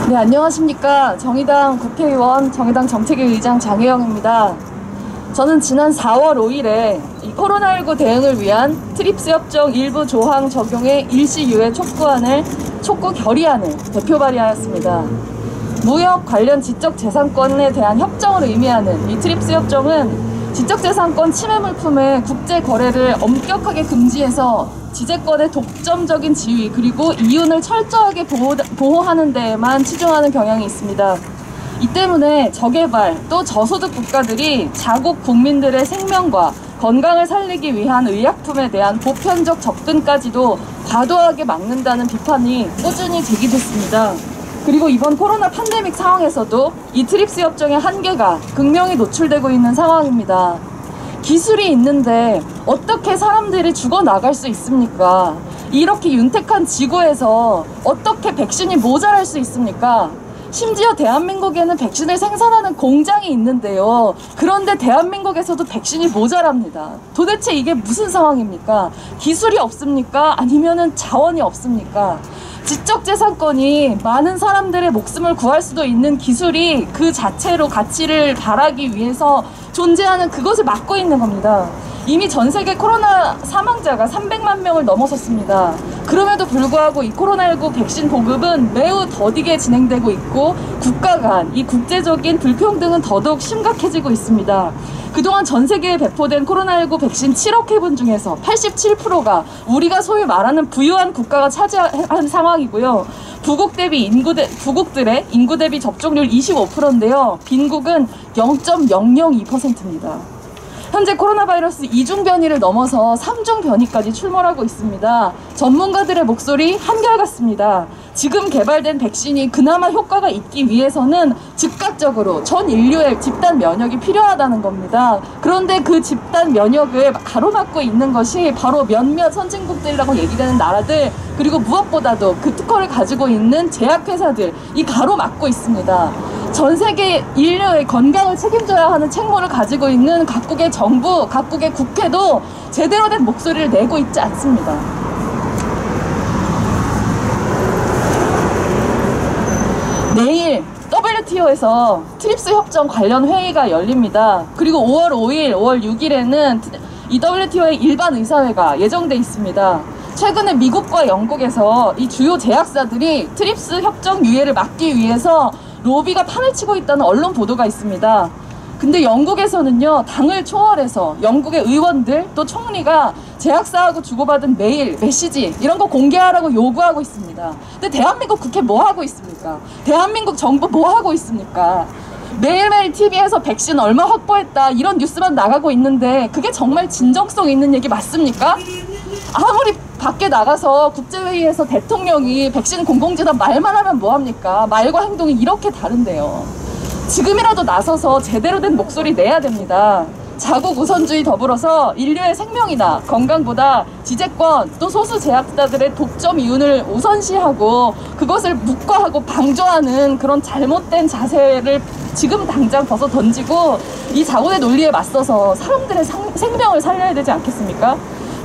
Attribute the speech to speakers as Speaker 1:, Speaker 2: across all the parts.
Speaker 1: 네, 안녕하십니까. 정의당 국회의원, 정의당 정책위 의장 장혜영입니다. 저는 지난 4월 5일에 이 코로나19 대응을 위한 트립스 협정 일부 조항 적용의 일시유예 촉구안을 촉구 결의안을 대표 발의하였습니다. 무역 관련 지적재산권에 대한 협정을 의미하는 이 트립스 협정은 지적재산권 침해 물품의 국제 거래를 엄격하게 금지해서 지재권의 독점적인 지위 그리고 이윤을 철저하게 보호하는 데에만 치중하는 경향이 있습니다. 이 때문에 저개발 또 저소득 국가들이 자국 국민들의 생명과 건강을 살리기 위한 의약품에 대한 보편적 접근까지도 과도하게 막는다는 비판이 꾸준히 제기됐습니다. 그리고 이번 코로나 팬데믹 상황에서도 이 트립스 협정의 한계가 극명히 노출되고 있는 상황입니다. 기술이 있는데 어떻게 사람들이 죽어나갈 수 있습니까? 이렇게 윤택한 지구에서 어떻게 백신이 모자랄 수 있습니까? 심지어 대한민국에는 백신을 생산하는 공장이 있는데요. 그런데 대한민국에서도 백신이 모자랍니다. 도대체 이게 무슨 상황입니까? 기술이 없습니까? 아니면은 자원이 없습니까? 지적재산권이 많은 사람들의 목숨을 구할 수도 있는 기술이 그 자체로 가치를 발하기 위해서 존재하는 그것을 막고 있는 겁니다. 이미 전 세계 코로나 사망자가 300만 명을 넘어섰습니다. 그럼에도 불구하고 이 코로나19 백신 보급은 매우 더디게 진행되고 있고 국가 간 이 국제적인 불평등은 더더욱 심각해지고 있습니다. 그동안 전 세계에 배포된 코로나19 백신 7억 회분 중에서 87%가 우리가 소위 말하는 부유한 국가가 차지한 상황이고요. 부국들의 인구 대비 접종률 25%인데요. 빈국은 0.002%입니다. 현재 코로나 바이러스 2중 변이를 넘어서 3중 변이까지 출몰하고 있습니다. 전문가들의 목소리 한결같습니다. 지금 개발된 백신이 그나마 효과가 있기 위해서는 즉각적으로 전 인류의 집단 면역이 필요하다는 겁니다. 그런데 그 집단 면역을 가로막고 있는 것이 바로 몇몇 선진국들이라고 얘기되는 나라들, 그리고 무엇보다도 그 특허를 가지고 있는 제약회사들, 이 가로막고 있습니다. 전 세계 인류의 건강을 책임져야 하는 책무를 가지고 있는 각국의 정부, 각국의 국회도 제대로 된 목소리를 내고 있지 않습니다. 내일 WTO에서 트립스 협정 관련 회의가 열립니다. 그리고 5월 5일, 5월 6일에는 이 WTO의 일반 의사회가 예정돼 있습니다. 최근에 미국과 영국에서 이 주요 제약사들이 트립스 협정 유예를 막기 위해서 로비가 판을 치고 있다는 언론 보도가 있습니다. 근데 영국에서는요, 당을 초월해서 영국의 의원들 또 총리가 제약사하고 주고받은 메일, 메시지 이런 거 공개하라고 요구하고 있습니다. 근데 대한민국 국회 뭐 하고 있습니까? 대한민국 정부 뭐 하고 있습니까? 매일매일 TV에서 백신 얼마 확보했다 이런 뉴스만 나가고 있는데 그게 정말 진정성 있는 얘기 맞습니까? 아무리 밖에 나가서 국제회의에서 대통령이 백신 공공재단 말만 하면 뭐합니까? 말과 행동이 이렇게 다른데요. 지금이라도 나서서 제대로 된 목소리 내야 됩니다. 자국 우선주의 더불어서 인류의 생명이나 건강보다 지재권 또 소수 제약사들의 독점 이윤을 우선시하고 그것을 묵과하고 방조하는 그런 잘못된 자세를 지금 당장 벗어 던지고 이 자본의 논리에 맞서서 사람들의 생명을 살려야 되지 않겠습니까?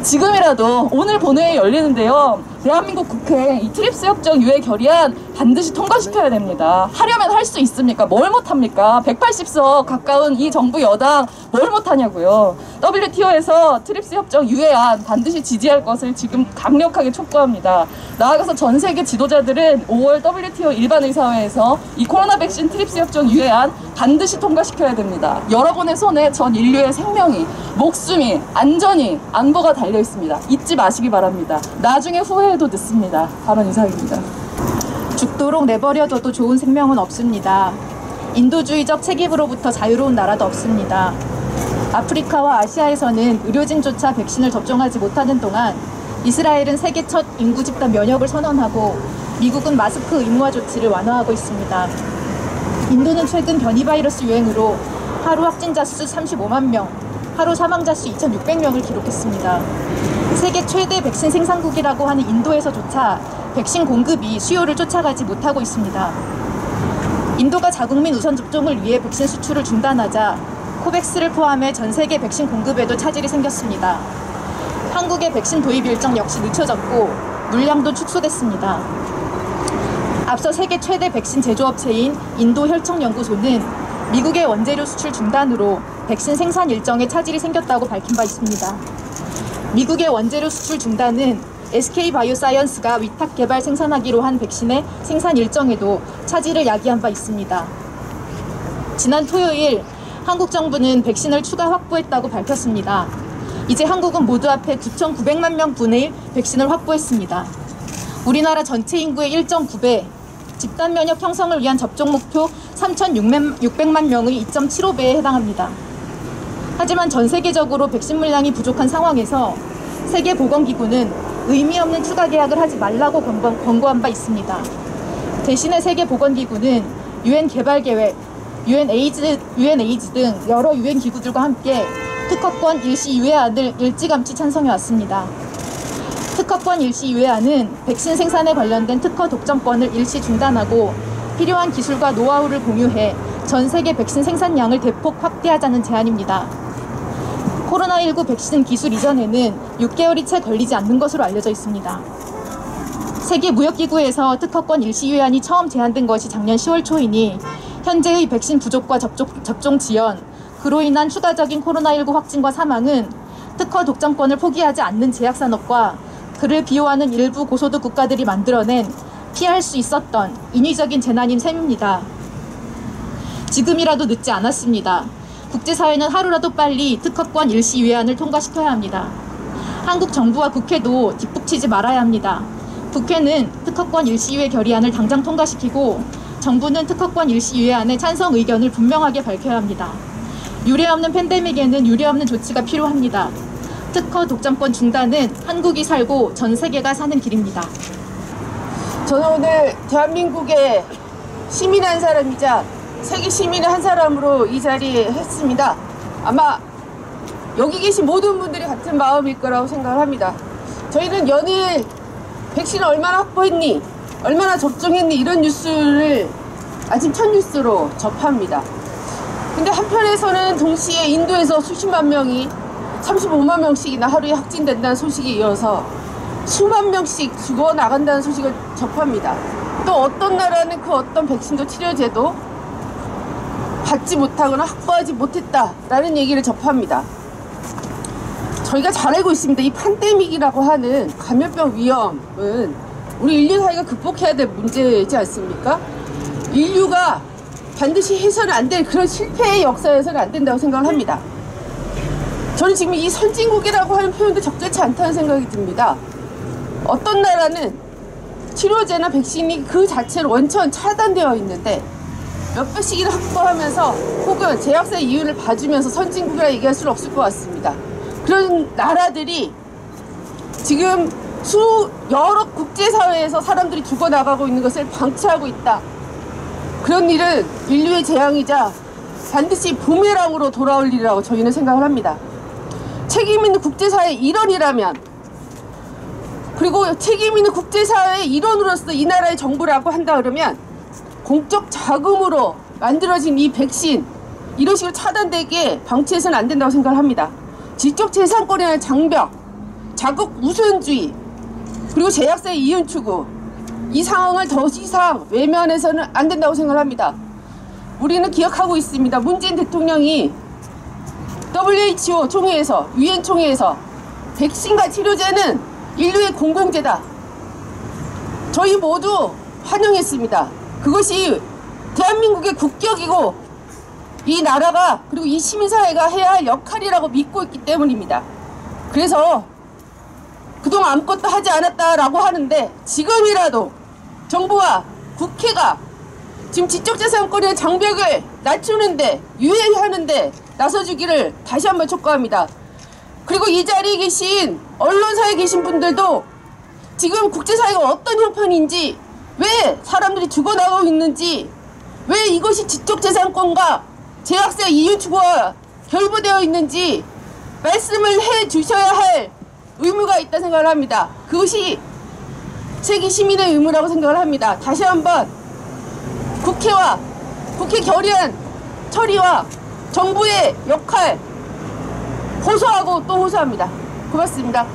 Speaker 1: 지금이라도 오늘 본회의 열리는데요. 대한민국 국회 이 트립스 협정 유예 결의안 반드시 통과시켜야 됩니다. 하려면 할 수 있습니까? 뭘 못합니까? 180석 가까운 이 정부 여당 뭘 못하냐고요. WTO에서 트립스 협정 유예안 반드시 지지할 것을 지금 강력하게 촉구합니다. 나아가서 전 세계 지도자들은 5월 WTO 일반의사회에서 이 코로나 백신 트립스 협정 유예안 반드시 통과시켜야 됩니다. 여러분의 손에 전 인류의 생명이, 목숨이, 안전이, 안보가 달려 있습니다. 잊지 마시기 바랍니다. 나중에 후회해도 늦습니다. 발언 이상입니다.
Speaker 2: 죽도록 내버려둬도 좋은 생명은 없습니다. 인도주의적 책임으로부터 자유로운 나라도 없습니다. 아프리카와 아시아에서는 의료진조차 백신을 접종하지 못하는 동안 이스라엘은 세계 첫 인구 집단 면역을 선언하고 미국은 마스크 의무화 조치를 완화하고 있습니다. 인도는 최근 변이 바이러스 유행으로 하루 확진자 수 35만 명, 하루 사망자 수 2,600명을 기록했습니다. 세계 최대 백신 생산국이라고 하는 인도에서조차 백신 공급이 수요를 쫓아가지 못하고 있습니다. 인도가 자국민 우선 접종을 위해 백신 수출을 중단하자 코백스를 포함해 전 세계 백신 공급에도 차질이 생겼습니다. 한국의 백신 도입 일정 역시 늦춰졌고 물량도 축소됐습니다. 앞서 세계 최대 백신 제조업체인 인도 혈청연구소는 미국의 원재료 수출 중단으로 백신 생산 일정에 차질이 생겼다고 밝힌 바 있습니다. 미국의 원재료 수출 중단은 SK바이오사이언스가 위탁 개발 생산하기로 한 백신의 생산 일정에도 차질을 야기한 바 있습니다. 지난 토요일 한국 정부는 백신을 추가 확보했다고 밝혔습니다. 이제 한국은 모두 합해 9,900만 명 분의 백신을 확보했습니다. 우리나라 전체 인구의 1.9배, 집단 면역 형성을 위한 접종 목표 3,600만 명의 2.75배에 해당합니다. 하지만 전 세계적으로 백신 물량이 부족한 상황에서 세계보건기구는 의미 없는 추가 계약을 하지 말라고 권고한 바 있습니다. 대신에 세계보건기구는 유엔 개발계획, 유엔 에이즈 등 여러 유엔 기구들과 함께 특허권 일시 유예안을 일찌감치 찬성해왔습니다. 특허권 일시 유예안은 백신 생산에 관련된 특허 독점권을 일시 중단하고 필요한 기술과 노하우를 공유해 전 세계 백신 생산량을 대폭 확대하자는 제안입니다. 코로나19 백신 기술 이전에는 6개월이 채 걸리지 않는 것으로 알려져 있습니다. 세계무역기구에서 특허권 일시 유예안이 처음 제안된 것이 작년 10월 초이니 현재의 백신 부족과 접종 지연, 그로 인한 추가적인 코로나19 확진과 사망은 특허 독점권을 포기하지 않는 제약산업과 그를 비호하는 일부 고소득 국가들이 만들어낸 피할 수 있었던 인위적인 재난인 셈입니다. 지금이라도 늦지 않았습니다. 국제사회는 하루라도 빨리 특허권 일시 유예안을 통과시켜야 합니다. 한국 정부와 국회도 뒷북치지 말아야 합니다. 국회는 특허권 일시 유예 결의안을 당장 통과시키고 정부는 특허권 일시 유예안의 찬성 의견을 분명하게 밝혀야 합니다. 유례없는 팬데믹에는 유례없는 조치가 필요합니다. 특허 독점권 중단은 한국이 살고 전 세계가 사는 길입니다.
Speaker 3: 저는 오늘 대한민국의 시민 한 사람이자 세계 시민의 한 사람으로 이 자리에 했습니다. 아마 여기 계신 모든 분들이 같은 마음일 거라고 생각을 합니다. 저희는 연일 백신을 얼마나 확보했니? 얼마나 접종했니? 이런 뉴스를 아침 첫 뉴스로 접합니다. 근데 한편에서는 동시에 인도에서 수십만 명이 35만 명씩이나 하루에 확진된다는 소식이 이어서 수만 명씩 죽어나간다는 소식을 접합니다. 또 어떤 나라는 그 어떤 백신도 치료제도 받지 못하거나 확보하지 못했다라는 얘기를 접합니다. 저희가 잘 알고 있습니다. 이 팬데믹이라고 하는 감염병 위험은 우리 인류 사회가 극복해야 될 문제이지 않습니까? 인류가 반드시 해서는 안 될 그런 실패의 역사에서는 안 된다고 생각을 합니다. 저는 지금 이 선진국이라고 하는 표현도 적절치 않다는 생각이 듭니다. 어떤 나라는 치료제나 백신이 그 자체로 원천 차단되어 있는데 몇 배씩이나 확보하면서 혹은 제약사의 이윤을 봐주면서 선진국이라 얘기할 수는 없을 것 같습니다. 그런 나라들이 지금 여러 국제사회에서 사람들이 죽어나가고 있는 것을 방치하고 있다. 그런 일은 인류의 재앙이자 반드시 부메랑으로 돌아올 일이라고 저희는 생각을 합니다. 책임있는 국제사회의 일원이라면, 그리고 책임있는 국제사회의 일원으로서 이 나라의 정부라고 한다 그러면 공적 자금으로 만들어진 이 백신 이런 식으로 차단되게 방치해서는 안 된다고 생각을 합니다. 지적재산권이라는 장벽, 자국 우선주의, 그리고 제약사의 이윤 추구, 이 상황을 더 이상 외면해서는 안 된다고 생각을 합니다. 우리는 기억하고 있습니다. 문재인 대통령이 WHO 총회에서, 유엔 총회에서 백신과 치료제는 인류의 공공재다. 저희 모두 환영했습니다. 그것이 대한민국의 국격이고 이 나라가 그리고 이 시민사회가 해야 할 역할이라고 믿고 있기 때문입니다. 그래서 그동안 아무것도 하지 않았다라고 하는데 지금이라도 정부와 국회가 지금 지적재산권의 장벽을 낮추는데 유예하는데 나서주기를 다시 한번 촉구합니다. 그리고 이 자리에 계신 언론사에 계신 분들도 지금 국제사회가 어떤 형편인지, 왜 사람들이 죽어나가고 있는지, 왜 이것이 지적재산권과 제약사의 이윤 추구와 결부되어 있는지 말씀을 해주셔야 할 의무가 있다 생각을 합니다. 그것이 세계 시민의 의무라고 생각을 합니다. 다시 한번 국회와 국회 결의안 처리와 정부의 역할 호소하고 또 호소합니다. 고맙습니다.